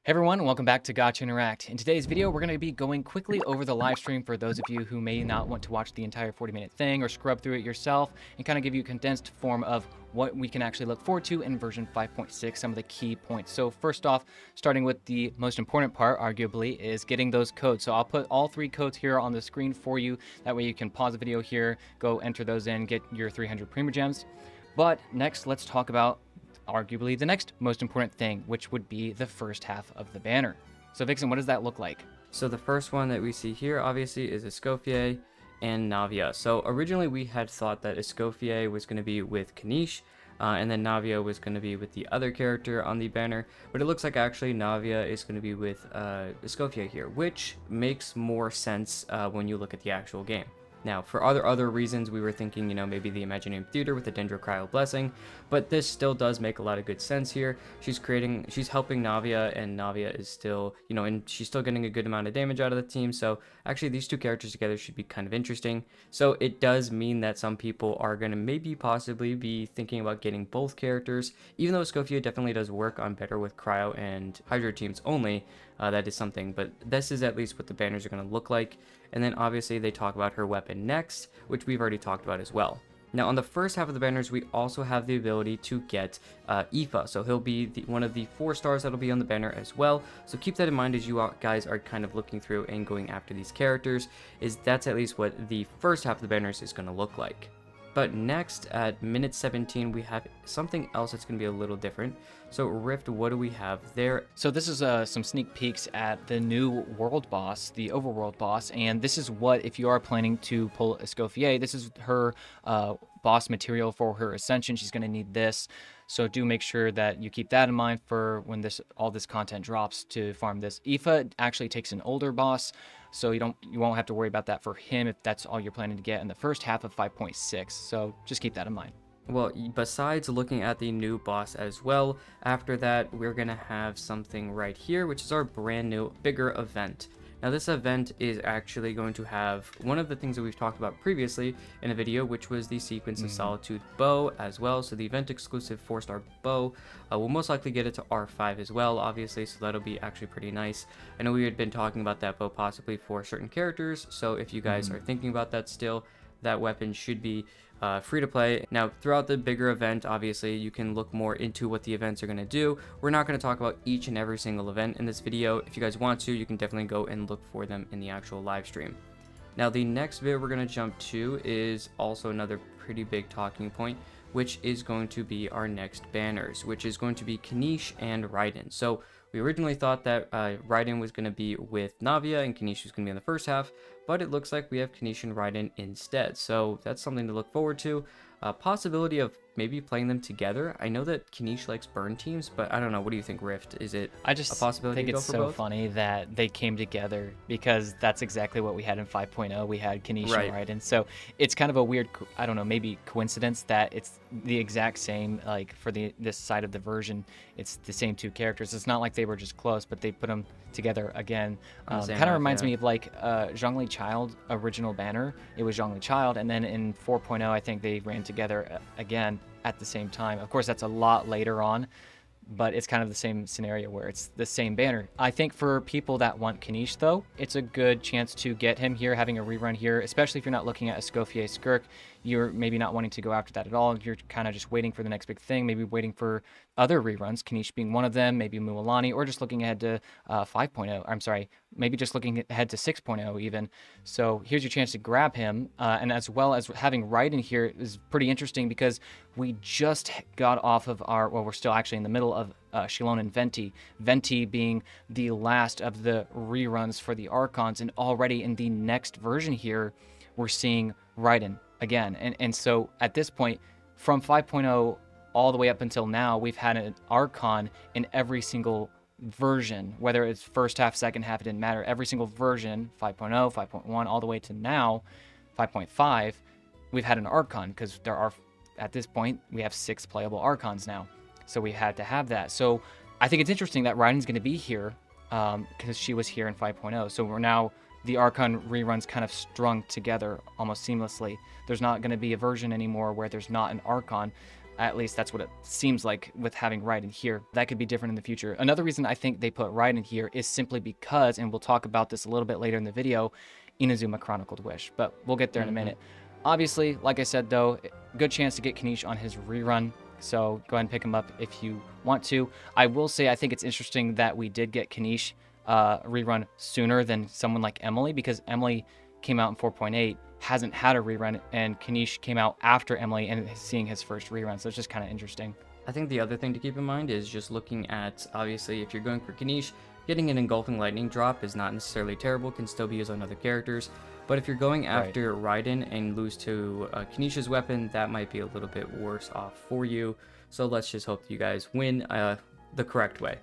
Hey everyone, welcome back to Gotcha Interact. In today's video, we're going to be going quickly over the live stream for those of you who may not want to watch the entire 40-minute thing or scrub through it yourself, and kind of give you a condensed form of what we can actually look forward to in version 5.6, some of the key points. So first off, starting with the most important part, arguably, is getting those codes. So I'll put all three codes here on the screen for you. That way you can pause the video here, go enter those in, get your 300 Primogems. But next, let's talk about arguably the next most important thing, which would be the first half of the banner. So Vixen, what does that look like? So the first one that we see here obviously is Escopier and Navia. So originally we had thought that Escopier was going to be with Kenishh, and then Navia was going to be with the other character on the banner, but it looks like actually Navia is going to be with Escopier here, which makes more sense when you look at the actual game. Now, for other reasons, we were thinking, maybe the Imaginarium Theatre with the Dendrocryo Blessing, but this still does make a lot of good sense here. She's helping Navia, and Navia is still, and she's still getting a good amount of damage out of the team, so actually these two characters together should be kind of interesting. So it does mean that some people are going to possibly be thinking about getting both characters, even though Escopier definitely does work on better with Cryo and Hydro teams only. That is something, but this is at least what the banners are going to look like. And then obviously they talk about her weapon next, which we've already talked about as well. Now on the first half of the banners, we also have the ability to get Aoife, so he'll be one of the 4 stars that'll be on the banner as well. So keep that in mind as you guys are kind of looking through and going after these characters, that's at least what the first half of the banners is going to look like. But next, at minute 17, we have something else that's going to be a little different. So Rift, what do we have there? So this is some sneak peeks at the new world boss, the Overworld Boss, and this is what, if you are planning to pull Escopier, this is her boss material for her ascension. She's going to need this, so do make sure that you keep that in mind for when all this content drops to farm this. Aoife actually takes an older boss, so you won't have to worry about that for him if that's all you're planning to get in the first half of 5.6. So just keep that in mind. Well, besides looking at the new boss as well, after that we're gonna have something right here, which is our brand new bigger event. Now this event is actually going to have one of the things that we've talked about previously in a video, which was the Sequence of Solitude bow as well. So the event exclusive 4-star bow, we'll most likely get it to R5 as well, obviously, so that'll be actually pretty nice. I know we had been talking about that bow possibly for certain characters, so if you guys are thinking about that still, that weapon should be free to play. Now, throughout the bigger event, obviously, you can look more into what the events are going to do. We're not going to talk about each and every single event in this video. If you guys want to, you can definitely go and look for them in the actual live stream. Now, the next video we're going to jump to is also another pretty big talking point, which is going to be our next banners, which is going to be Kenishh and Ryden. So we originally thought that Ryden was going to be with Navia and Kenishh was going to be in the first half, but it looks like we have Kenishh and Ryden instead. So that's something to look forward to. Possibility of maybe playing them together. I know that Kenishh likes burn teams, but I don't know. What do you think, Rift? Is it a possibility think to go it's for so both? funny that they came together, because that's exactly what we had in 5.0. We had Kenishh and Ryden. So it's kind of a weird, I don't know, maybe coincidence that it's the exact same, like for this side of the version, it's the same 2 characters. It's not like they were just close, but they put them together again. Kind of reminds me of like Zhongli Child original banner. It was Zhongli Child, and then in 4.0, I think they ran together again at the same time. Of course, that's a lot later on, but it's kind of the same scenario where it's the same banner. I think for people that want Kenishh, though, it's a good chance to get him here, having a rerun here, especially if you're not looking at Escoffier Skirk. You're maybe not wanting to go after that at all. You're kind of just waiting for the next big thing, maybe waiting for other reruns, Kenishh being one of them, maybe Mualani, or just looking ahead to 5.0. I'm sorry, maybe just looking ahead to 6.0 even. So here's your chance to grab him, and as well as having Ryden here is pretty interesting, because we just got off of we're still actually in the middle of Shilon and Venti. Venti being the last of the reruns for the Archons, and already in the next version here, we're seeing Ryden again. And so at this point, from 5.0 all the way up until now, we've had an Archon in every single version, whether it's first half, second half, it didn't matter. Every single version, 5.0, 5.1, all the way to now, 5.5, we've had an Archon, because there are, at this point, we have 6 playable Archons now. So we had to have that. So I think it's interesting that Ryden's going to be here, because she was here in 5.0. So we're now, the Archon reruns kind of strung together almost seamlessly. There's not going to be a version anymore where there's not an Archon. At least that's what it seems like with having Ryden here. That could be different in the future. Another reason I think they put Ryden here is simply because, and we'll talk about this a little bit later in the video, Inazuma Chronicled Wish, but we'll get there in a minute. Obviously, like I said though, good chance to get Kenishh on his rerun, so go ahead and pick him up if you want to. I will say I think it's interesting that we did get Kenishh rerun sooner than someone like Emily, because Emily came out in 4.8, hasn't had a rerun, and Kenishh came out after Emily and is seeing his first rerun, so it's just kind of interesting. I think the other thing to keep in mind is just looking at, obviously, if you're going for Kenishh, getting an Engulfing Lightning drop is not necessarily terrible, can still be used on other characters. But if you're going after Ryden and lose to Kenish's weapon, that might be a little bit worse off for you. So let's just hope that you guys win the correct way.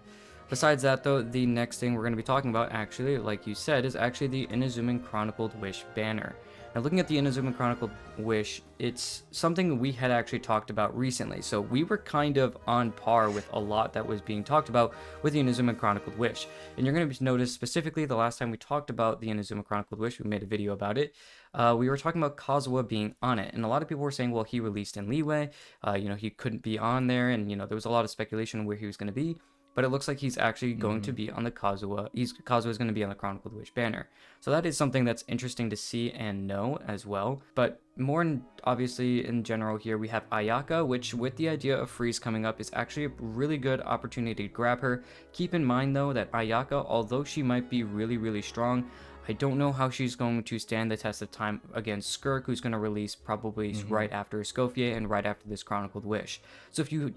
Besides that, though, the next thing we're going to be talking about, actually, like you said, is actually the Inazuma Chronicled Wish banner. Now, looking at the Inazuma Chronicled Wish, it's something we had actually talked about recently, so we were kind of on par with a lot that was being talked about with the Inazuma Chronicled Wish. And you're going to notice specifically the last time we talked about the Inazuma Chronicled Wish, we made a video about it, we were talking about Kazuha being on it, and a lot of people were saying, well, he released in Leeway, he couldn't be on there, and there was a lot of speculation where he was going to be. But it looks like he's actually going to be on the Kazuha. Kazuha is going to be on the Chronicled Wish banner. So that is something that's interesting to see and know as well. But more obviously in general here, we have Ayaka, which with the idea of Freeze coming up is actually a really good opportunity to grab her. Keep in mind though that Ayaka, although she might be really, really strong, I don't know how she's going to stand the test of time against Skirk, who's going to release probably right after Escopier and right after this Chronicled Wish. So if you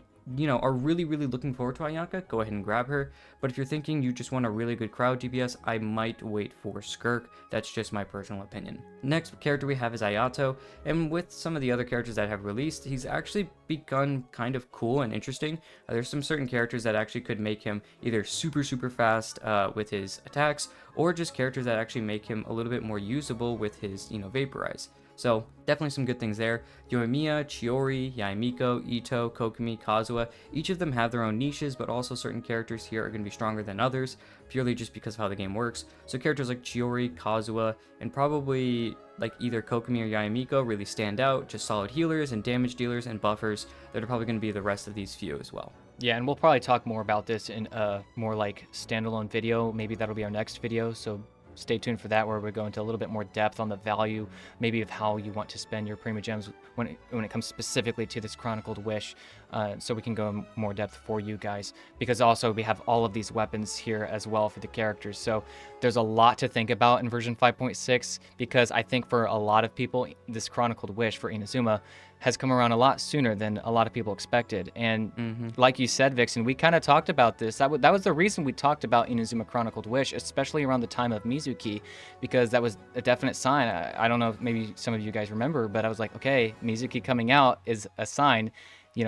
are really, really looking forward to Ayaka, go ahead and grab her. But if you're thinking you just want a really good crowd DPS, I might wait for Skirk. That's just my personal opinion. Next character we have is Ayato, and with some of the other characters that have released, he's actually begun kind of cool and interesting. There's some certain characters that actually could make him either super, super fast with his attacks, or just characters that actually make him a little bit more usable with his, Vaporize. So definitely some good things there. Yoimiya, Chiori, Yaimiko, Ito, Kokumi, Kazuha, each of them have their own niches, but also certain characters here are going to be stronger than others, purely just because of how the game works. So characters like Chiori, Kazuha, and probably like either Kokumi or Yaimiko really stand out, just solid healers and damage dealers and buffers that are probably going to be the rest of these few as well. Yeah, and we'll probably talk more about this in a more like standalone video. Maybe that'll be our next video, so stay tuned for that, where we go into a little bit more depth on the value, maybe of how you want to spend your Prima Gems when it comes specifically to this Chronicled Wish, so we can go in more depth for you guys, because also we have all of these weapons here as well for the characters. So there's a lot to think about in version 5.6, because I think for a lot of people, this Chronicled Wish for Inazuma has come around a lot sooner than a lot of people expected. And like you said, Vixen, we kind of talked about this. That was the reason we talked about Inazuma Chronicled Wish, especially around the time of Mizuki, because that was a definite sign. I don't know if maybe some of you guys remember, but I was like, okay, Mizuki coming out is a sign.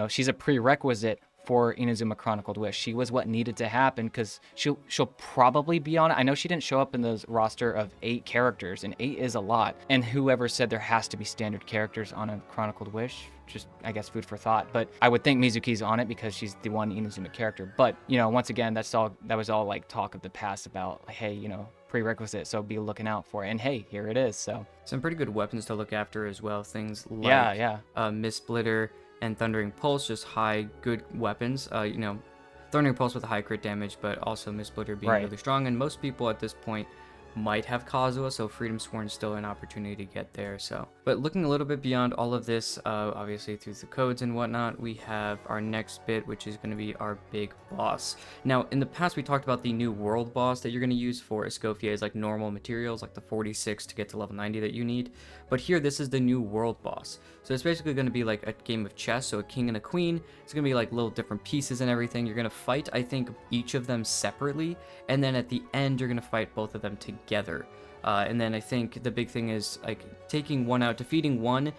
She's a prerequisite for Inazuma Chronicled Wish. She was what needed to happen, because she'll probably be on it. I know she didn't show up in the roster of 8 characters, and 8 is a lot. And whoever said there has to be standard characters on a Chronicled Wish, just, I guess, food for thought. But I would think Mizuki's on it because she's the one Inazuma character. But, once again, that was all like talk of the past about, hey, prerequisite, so be looking out for it. And hey, here it is. So some pretty good weapons to look after as well. Things like Mist Splitter and Thundering Pulse, just high, good weapons. Thundering Pulse with a high crit damage, but also Mist Splitter being really strong. And most people at this point might have Kazuha, so Freedom Sworn is still an opportunity to get there. So, but looking a little bit beyond all of this, obviously through the codes and whatnot, we have our next bit, which is going to be our big boss. Now, in the past, we talked about the new world boss that you're going to use for Escofier's like normal materials, like the 46 to get to level 90 that you need. But here, this is the new world boss. So it's basically going to be like a game of chess, so a king and a queen. It's going to be like little different pieces and everything. You're going to fight, I think, each of them separately, and then at the end, you're going to fight both of them together. And then I think the big thing is like taking one out, defeating one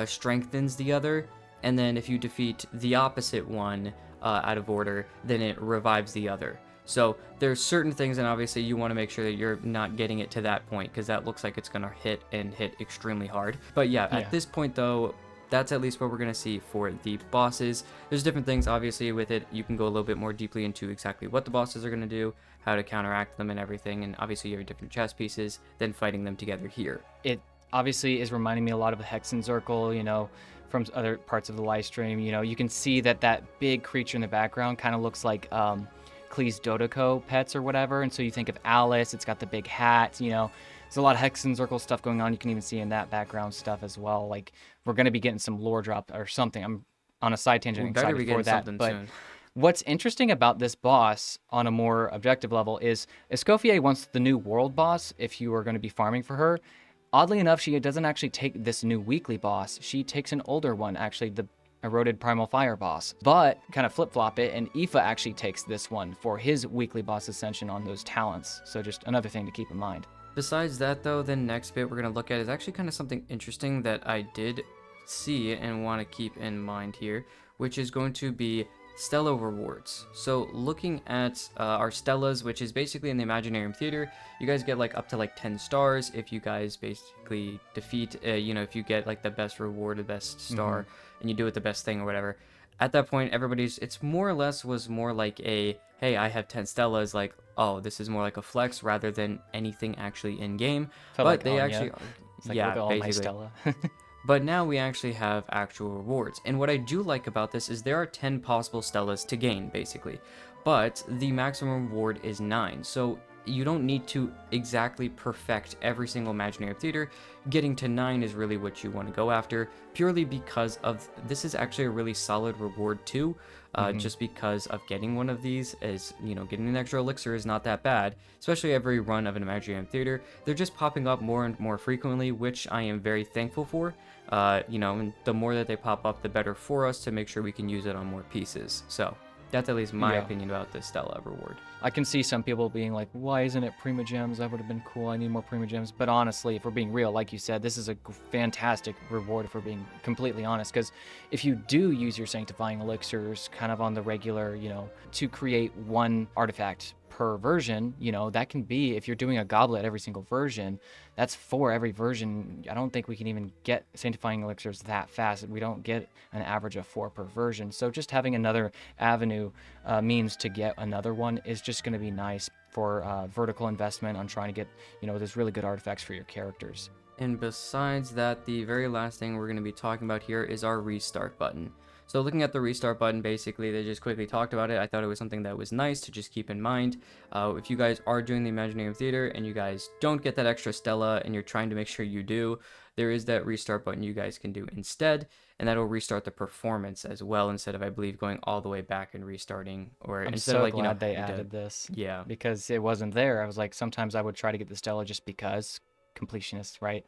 strengthens the other, and then if you defeat the opposite one out of order, then it revives the other. So there's certain things, and obviously you want to make sure that you're not getting it to that point, because that looks like it's going to hit extremely hard. But yeah, at this point though, that's at least what we're going to see for the bosses. There's different things, obviously, with it. You can go a little bit more deeply into exactly what the bosses are going to do, how to counteract them and everything, and obviously you have different chess pieces, then fighting them together here. It obviously is reminding me a lot of a Hexen Circle, from other parts of the live stream. You know, you can see that that big creature in the background kind of looks like Klee's Dodoko pets or whatever. And so you think of Alice, it's got the big hat, you know. There's a lot of hex and circle stuff going on. You can even see in that background stuff as well. Like, we're going to be getting some lore drop or something. I'm on a side tangent, excited for that. But soon. What's interesting about this boss on a more objective level is Escopier wants the new world boss if you are going to be farming for her. Oddly enough, she doesn't actually take this new weekly boss. She takes an older one, actually, the Eroded Primal Fire boss. But kind of flip-flop it, and Aoife actually takes this one for his weekly boss ascension on those talents. So just another thing to keep in mind. Besides that, though, the next bit we're going to look at is actually kind of something interesting that I did see and want to keep in mind here, which is going to be Stella Rewards. So looking at our Stellas, which is basically in the Imaginarium Theatre, you guys get like up to like 10 stars if you guys basically defeat, you know, if you get like the best reward, the best star, and you do it the best thing or whatever. At that point, it's more or less was more like a, hey, I have 10 Stellas, like, oh, this is more like a flex rather than anything actually in game. Felt but like they Anya. actually, Like, yeah, look at all basically. my Stella. But now we actually have actual rewards. And what I do like about this is there are 10 possible Stellas to gain, basically. But the maximum reward is 9. So you don't need to exactly perfect every single Imaginarium Theatre. Getting to 9 is really what you want to go after, purely because of this is actually a really solid reward too. Just because of getting one of these is, you know, getting an extra elixir is not that bad, especially every run of an Imaginarium Theatre. They're just popping up more and more frequently, which I am very thankful for. You know, and the more that they pop up, the better for us to make sure we can use it on more pieces. So that's at least my opinion about this Stella reward. I can see some people being like, why isn't it Prima Gems? That would have been cool. I need more Prima Gems. But honestly, if we're being real, like you said, this is a fantastic reward if we're being completely honest. Because if you do use your Sanctifying Elixirs kind of on the regular, you know, to create one artifact per version, you know, that can be, if you're doing a goblet every single version, that's 4 every version. I don't think we can even get Sanctifying Elixirs that fast. We don't get an average of 4 per version. So just having another avenue means to get another one is just going to be nice for vertical investment on trying to get, you know, those really good artifacts for your characters. And besides that, the very last thing we're going to be talking about here is our restart button. So looking at the restart button, basically, they just quickly talked about it. I thought it was something that was nice to just keep in mind. If you guys are doing the Imaginarium Theatre and you guys don't get that extra Stella and you're trying to make sure you do, there is that restart button you guys can do instead, and that'll restart the performance as well instead of, I believe, going all the way back and restarting. Or I'm instead so of like, glad you know, they added this. Yeah. Because it wasn't there. I was like, sometimes I would try to get the Stella just because, completionist, right?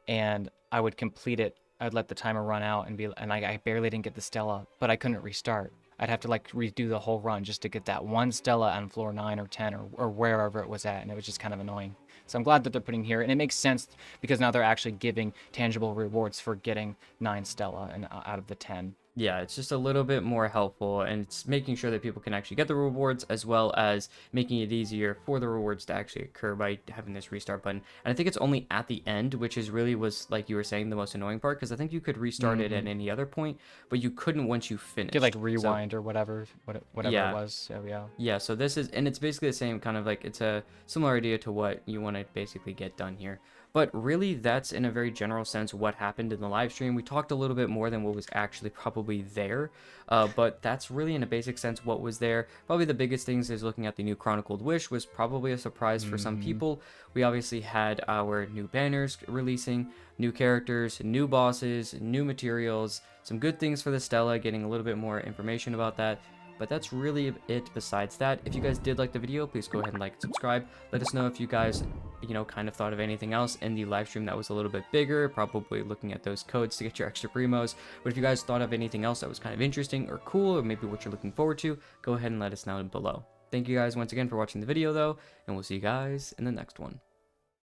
And I would complete it. I'd let the timer run out and I barely didn't get the Stella, but I couldn't restart. I'd have to like redo the whole run just to get that one Stella on floor 9 or 10 or wherever it was at, and it was just kind of annoying. So I'm glad that they're putting here, and it makes sense because now they're actually giving tangible rewards for getting 9 Stella and out of the 10. Yeah, it's just a little bit more helpful, and it's making sure that people can actually get the rewards, as well as making it easier for the rewards to actually occur by having this restart button. And I think it's only at the end, which is really was, like you were saying, the most annoying part, because I think you could restart it at any other point, but you couldn't once you finished. You could like rewind or whatever it was. So yeah. Yeah, so this is, and it's basically the same kind of like, it's a similar idea to what you want to basically get done here. But really, that's in a very general sense what happened in the live stream. We talked a little bit more than what was actually probably there, but that's really in a basic sense what was there. Probably the biggest things is looking at the new Chronicled Wish was probably a surprise for some people. We obviously had our new banners releasing, new characters, new bosses, new materials, some good things for the Stella, getting a little bit more information about that. But that's really it besides that. If you guys did like the video, please go ahead and like and subscribe. Let us know if you guys, you know, kind of thought of anything else in the live stream that was a little bit bigger, probably looking at those codes to get your extra primos. But if you guys thought of anything else that was kind of interesting or cool, or maybe what you're looking forward to, go ahead and let us know below. Thank you guys once again for watching the video though, and we'll see you guys in the next one.